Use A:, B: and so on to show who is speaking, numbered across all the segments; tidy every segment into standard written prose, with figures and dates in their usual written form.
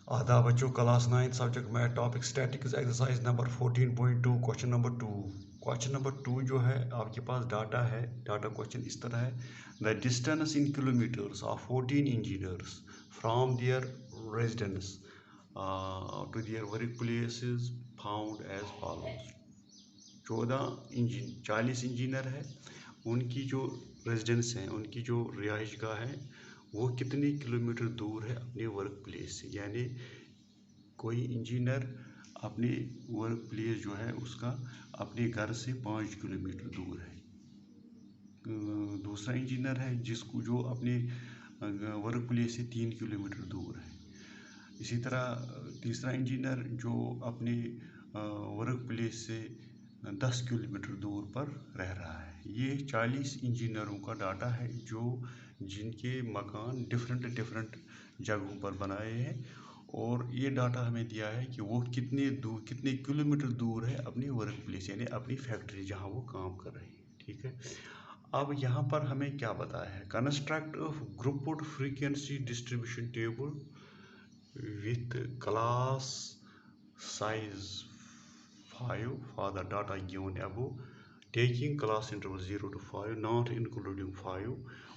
A: आधा बच्चों class 9 subject math topic statics exercise number 14.2 question number 2। Question number 2 जो है आपके पास डाटा है। डाटा क्वेश्चन इस तरह है, the distance in kilometres of 14 engineers from their residence to their work places found as follows. 40 engineer है, उनकी जो रेजिडेंस है, उनकी जो रिहाइश गाह है, वो कितने किलोमीटर दूर है अपने वर्क प्लेस से। यानी कोई इंजीनियर अपने वर्क प्लेस जो है उसका अपने घर से 5 किलोमीटर दूर है। दूसरा इंजीनियर है जिसको जो अपने वर्क प्लेस से 3 किलोमीटर दूर है। इसी तरह तीसरा इंजीनियर जो अपने वर्क प्लेस से 10 किलोमीटर दूर पर रह रहा है। ये 40 इंजीनियरों का डाटा है जो जिनके मकान डिफरेंट जगहों पर बनाए हैं, और ये डाटा हमें दिया है कि वो कितने किलोमीटर दूर है अपनी वर्क प्लेस यानी अपनी फैक्ट्री जहाँ वो काम कर रहे हैं। ठीक है, अब यहाँ पर हमें क्या बताया है, construct group frequency distribution table with class size 5 for the data given above, taking class interval 0 to 5 not including 5,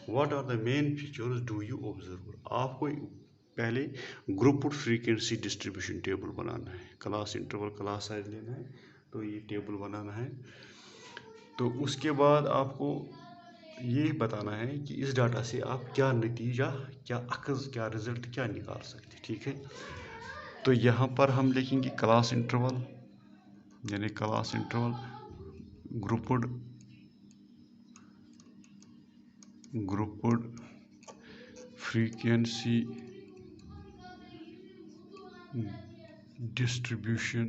A: what are the main features do you observe। आपको पहले ग्रुप फ्रीक्वेंसी डिस्ट्रीब्यूशन टेबल बनाना है, class interval class size लेना है, तो ये table बनाना है। तो उसके बाद आपको ये बताना है कि इस डाटा से आप क्या नतीजा, क्या अखज़, क्या रिजल्ट क्या निकाल सकते। ठीक है, तो यहाँ पर हम लिखेंगे क्लास इंटरवल, यानी class interval grouped frequency distribution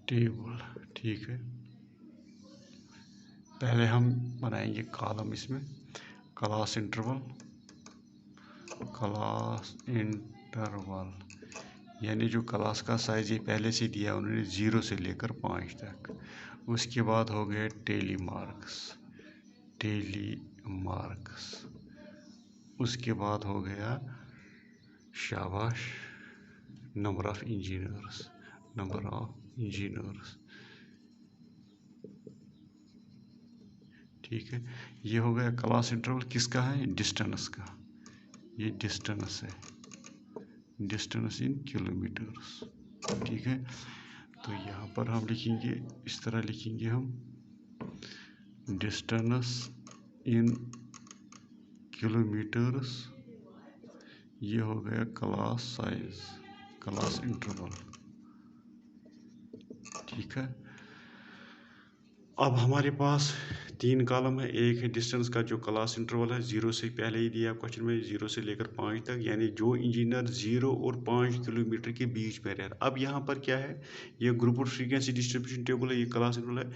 A: table. ठीक है, पहले हम बनाएंगे कॉलम, इसमें क्लास इंटरवल यानी जो क्लास का साइज ये पहले से दिया उन्होंने 0 से लेकर 5 तक। उसके बाद हो गए टेली मार्क्स। उसके बाद हो गया शाबाश नंबर ऑफ इंजीनियर्स। ठीक है, ये हो गया क्लास इंटरवल किसका है, डिस्टेंस का। ये डिस्टेंस है, डिस्टेंस इन किलोमीटर्स। ठीक है, तो यहाँ पर हम लिखेंगे, इस तरह लिखेंगे हम, डिस्टेंस इन किलोमीटर्स। ये हो गया क्लास साइज, क्लास इंटरवल। ठीक है, अब हमारे पास 3 कॉलम है। एक है डिस्टेंस का जो क्लास इंटरवल है, 0 से पहले ही दिया क्वेश्चन में, 0 से लेकर 5 तक, यानी जो इंजीनियर 0 और 5 किलोमीटर के बीच में रह रहा है। अब यहाँ पर क्या है, ये ग्रुप फ्रीक्वेंसी डिस्ट्रीब्यूशन टेबल है, ये क्लास इंटरवल है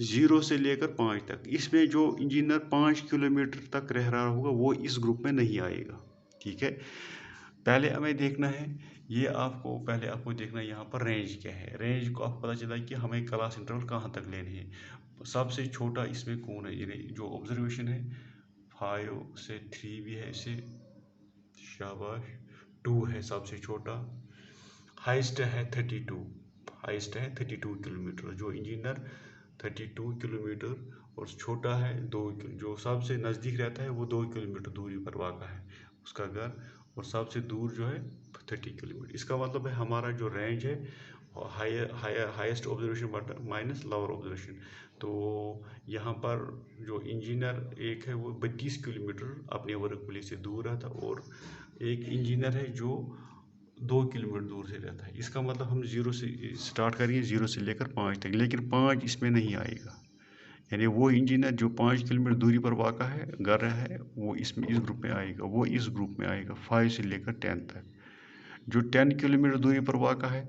A: 0 से लेकर 5 तक। इसमें जो इंजीनियर 5 किलोमीटर तक रह रहा होगा वो इस ग्रुप में नहीं आएगा। ठीक है, पहले हमें देखना है, ये आपको पहले आपको देखना है यहाँ पर रेंज क्या है। रेंज को आपको पता चला कि हमें क्लास इंटरवल कहाँ तक लेने हैं। सबसे छोटा इसमें कौन है, यानी जो ऑब्जर्वेशन है 5 से 3 भी है, इसे शाबाश 2 है सबसे छोटा। हाइस्ट है 32 किलोमीटर, जो इंजीनियर 32 किलोमीटर, और छोटा है 2, जो सबसे नज़दीक रहता है वो 2 किलोमीटर दूरी पर वाक़ा है उसका घर, और सबसे दूर जो है 30 किलोमीटर। इसका मतलब है हमारा जो रेंज है highest observation minus lower observation. तो यहाँ पर जो इंजीनियर एक है वो 32 किलोमीटर अपने वर्क प्लेस से दूर रहता, और एक इंजीनियर है जो 2 किलोमीटर दूर से रहता है। इसका मतलब हम 0 से स्टार्ट करेंगे, 0 से लेकर 5 तक, लेकिन 5 इसमें नहीं आएगा। यानी वो इंजीनियर जो 5 किलोमीटर दूरी पर वाक़ा है, घर है, वो इस ग्रुप में आएगा, वो इस ग्रुप में आएगा 5 से लेकर 10 तक। जो 10 किलोमीटर दूरी पर वाक़ा है,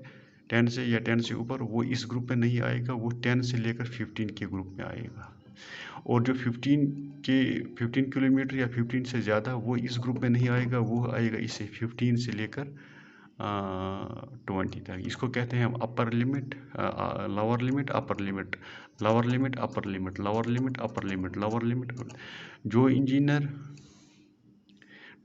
A: 10 से या 10 से ऊपर, वो इस ग्रुप में नहीं आएगा, वो 10 से लेकर 15 के ग्रुप में आएगा। और जो 15 किलोमीटर या 15 से ज़्यादा, वो इस ग्रुप में नहीं आएगा, वो आएगा इसे 15 से लेकर 20 तक। इसको कहते हैं हम upper limit, lower limit, upper limit, lower limit, upper limit, lower limit, upper limit, lower limit. जो इंजीनियर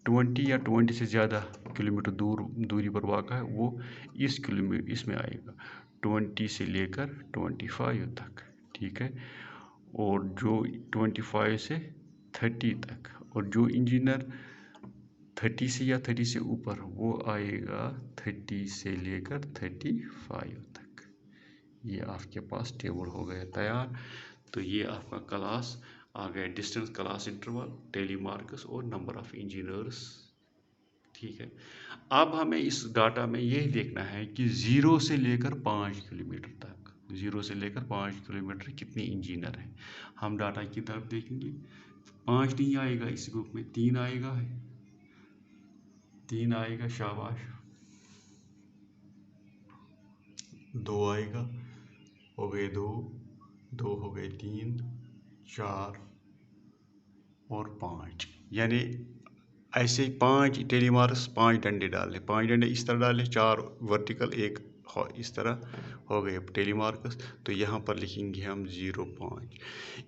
A: 20 या 20 से ज़्यादा किलोमीटर दूरी पर वाक़ा है वो इसमें आएगा 20 से लेकर 25 तक, ठीक है। और जो 25 से 30 तक, और जो इंजीनियर 30 से या 30 से ऊपर वो आएगा 30 से लेकर 35 तक। ये आपके पास टेबल हो गया तैयार। तो ये आपका क्लास आ गया, distance, class interval, daily marks और नंबर ऑफ इंजीनियर्स, ठीक है। अब हमें इस डाटा में यही देखना है कि 0 से लेकर 5 किलोमीटर तक, 0 से लेकर 5 किलोमीटर कितने इंजीनियर हैं। हम डाटा की तरफ देखेंगे। 5 नहीं आएगा इस ग्रुप में, 3 आएगा, 3 आएगा, शाबाश। 2 आएगा, हो गए 2, 2 हो गए 3, 4 और 5, यानी ऐसे 5 टेलीमार्क्स, 5 डंडे डाले, 5 डंडे इस तरह डाले, 4 वर्टिकल, एक इस तरह, हो गए टेलीमार्क्स। तो यहाँ पर लिखेंगे हम 0.5,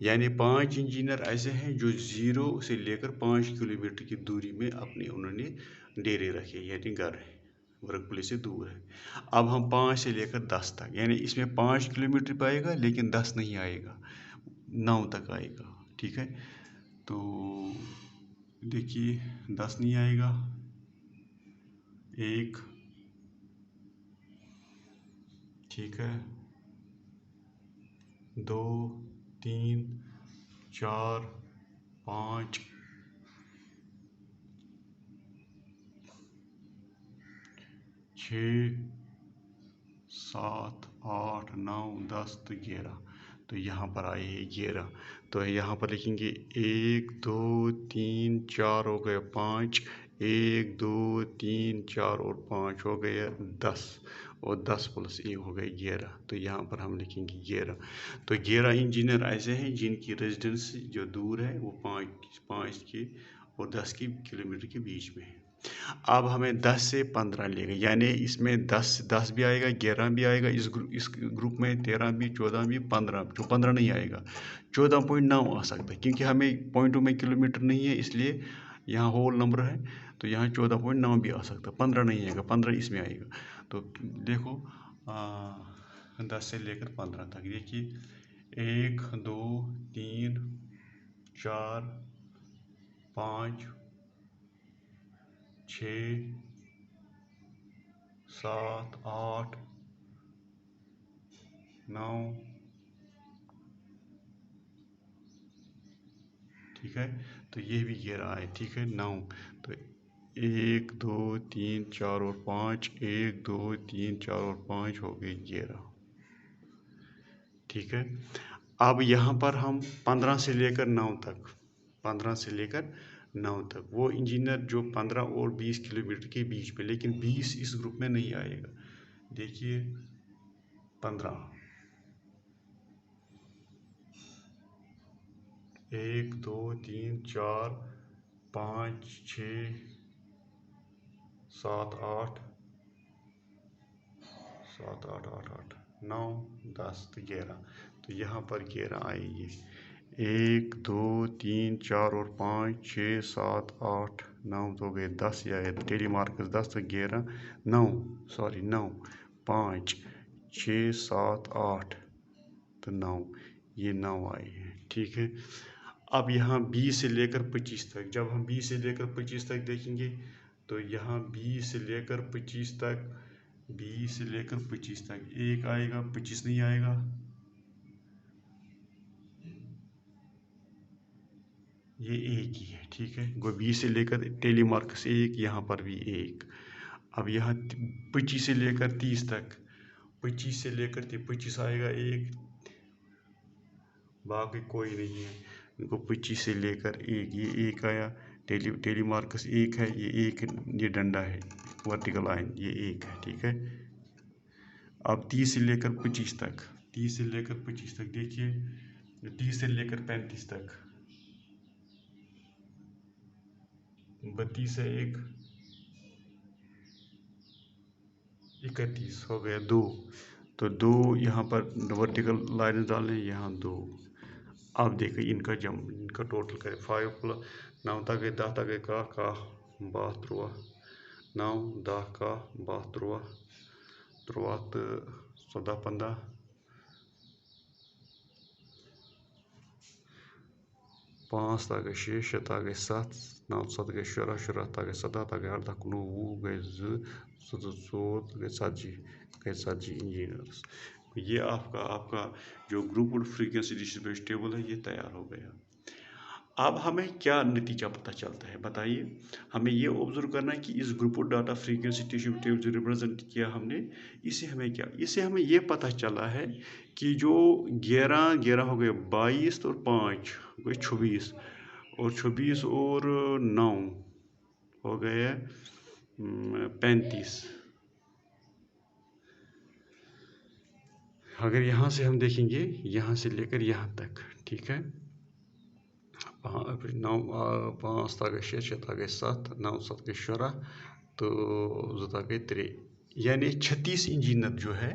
A: यानी 5 इंजीनियर ऐसे हैं जो 0 से लेकर 5 किलोमीटर की दूरी में अपने उन्होंने डेरे रखे, यानी घर है, वर्क प्लेस से दूर है। अब हम 5 से लेकर 10 तक, यानी इसमें 5 किलोमीटर पाएगा लेकिन 10 नहीं आएगा, 9 तक आएगा, ठीक है। तो देखिए 10 नहीं आएगा, 1, ठीक है, 2, 3, 4, 5, 6, 7, 8, 9, 10 तो 11। तो यहाँ पर आए 11। तो यहाँ पर लिखेंगे 1, 2, 3, 4 हो गए 5, 1, 2, 3, 4 और 5 हो गए 10, और 10 प्लस 1 हो गए 11। तो यहाँ पर हम लिखेंगे 11। तो 11 इंजीनियर ऐसे हैं जिनकी रेजिडेंस जो दूर है वो 5 के और 10 किलोमीटर के बीच में है। अब हमें 10 से 15 लेगा, यानी इसमें 10 भी आएगा, 11 भी आएगा, इस ग्रुप में 13 भी, 14 भी, 15, जो 15 नहीं आएगा, 14.9 आ सकता है, क्योंकि हमें पॉइंटों में किलोमीटर नहीं है, इसलिए यहाँ होल नंबर है, तो यहाँ 14.9 भी आ सकता है, 15 नहीं आएगा, 15 इसमें आएगा। तो देखो 10 से लेकर 15 तक देखिए, 1, 2, 3, 4, 5, 6, 7, 8, 9, ठीक है। तो ये भी 11 है, ठीक है, 9। तो 1, 2, 3, 4 और 5, 1, 2, 3, 4 और 5 हो गए 11, ठीक है। अब यहाँ पर हम 15 से लेकर 9 तक, 15 से लेकर 9 तक, वो इंजीनियर जो 15 और 20 किलोमीटर के बीच में, लेकिन 20 इस ग्रुप में नहीं आएगा। देखिए 15, 1, 2, 3, 4, 5, 6, 7, 8, 9, 10 तो 11। तो यहाँ पर 11 आएगी, 1, 2, 3, 4 और 5, 6, 7, 8, 9 तो हो गए 10, या डेली मार्क्स 10 तो 11, 9, सॉरी 9, 5, 6, 7, 8 तो 9, ये 9 आए हैं, ठीक है। अब यहाँ 20 से लेकर 25 तक, जब हम 20 से लेकर 25 तक देखेंगे, तो यहाँ 20 से लेकर 25 तक, 20 से लेकर 25 तक, 1 आएगा, 25 नहीं आएगा, ये 1 ही है, ठीक है। वो 20 से लेकर टेली मार्क्स 1, यहाँ पर भी 1। अब यहाँ 25 से लेकर 30 तक, 25 से लेकर 25 आएगा 1, बाकी कोई नहीं है। इनको 25 से लेकर 1, ये 1 आया, टेली मार्क्स 1 है, ये 1, ये डंडा है, वर्टिकल लाइन, ये 1 है, ठीक है। अब 30 से लेकर 25 तक, 30 से लेकर 25 तक देखिए, 30 से लेकर 35 तक, 32 है 1, 31 हो गया 2। तो 2 यहाँ पर वर्टिकल लाइन डालने, यहाँ 2। अब देखिए इनका टोटल करें, 5 प्लस 9 तक 10 तक का 12 13 9 10 11 12 13 13 तो 14 15 5 ता गई 6 6 ता गई 7 9 7 गई 17 17 ता गई 17 ता गई 18 19 गई 2 गई 70 इंजीनियर्स। ये आपका जो ग्रुप फ्रीक्वेंसी डिस्ट्रीब्यूशन टेबल है ये तैयार हो गया। अब हमें क्या नतीजा पता चलता है बताइए। हमें ये ऑब्जर्व करना है कि इस ग्रुप डाटा फ्रीक्वेंसी टेबल जो रिप्रेजेंट किया हमने, इससे हमें ये पता चला है कि जो 11 11 हो गए 22 और 5 गए 26 और 26 और 9 हो गए 35। अगर यहाँ से हम देखेंगे यहाँ से लेकर यहाँ तक, ठीक है, 9 5 ता गई 6 6 ता गई 7 9 7 गई 17 तो 2 ता गई 3, यानी 36 इंजीनियर जो है,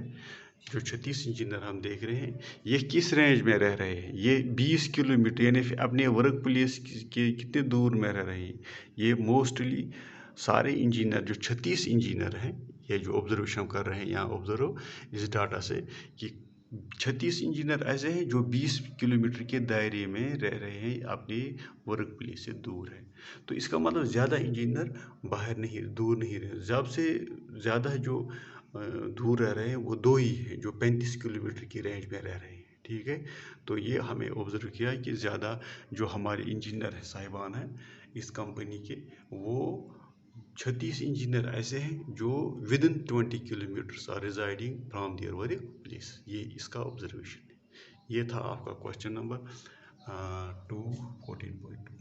A: जो 36 इंजीनियर हम देख रहे हैं ये किस रेंज में रह रहे हैं। ये 20 किलोमीटर यानी अपने वर्क प्लेस के कितने दूर में रह रहे हैं। ये मोस्टली सारे इंजीनियर जो 36 इंजीनियर हैं, ये जो ऑब्जर्वेशन कर रहे हैं यहाँ ऑब्जर्व इस डाटा से कि 36 इंजीनियर ऐसे हैं जो 20 किलोमीटर के दायरे में रह रहे हैं, अपने वर्क प्लेस से दूर है। तो इसका मतलब ज़्यादा इंजीनियर दूर नहीं रहे, सबसे ज़्यादा जो दूर रह रहे हैं वो 2 ही हैं जो 35 किलोमीटर की रेंज में रह रहे हैं, ठीक है। तो ये हमें ऑब्जर्व किया कि ज़्यादा जो हमारे इंजीनियर है साहिबान हैं इस कंपनी के, वो 36 इंजीनियर ऐसे हैं जो within 20 kilometres are residing from their work place. ये इसका ऑब्जर्वेशन है। ये था आपका क्वेश्चन नंबर 2 14.2।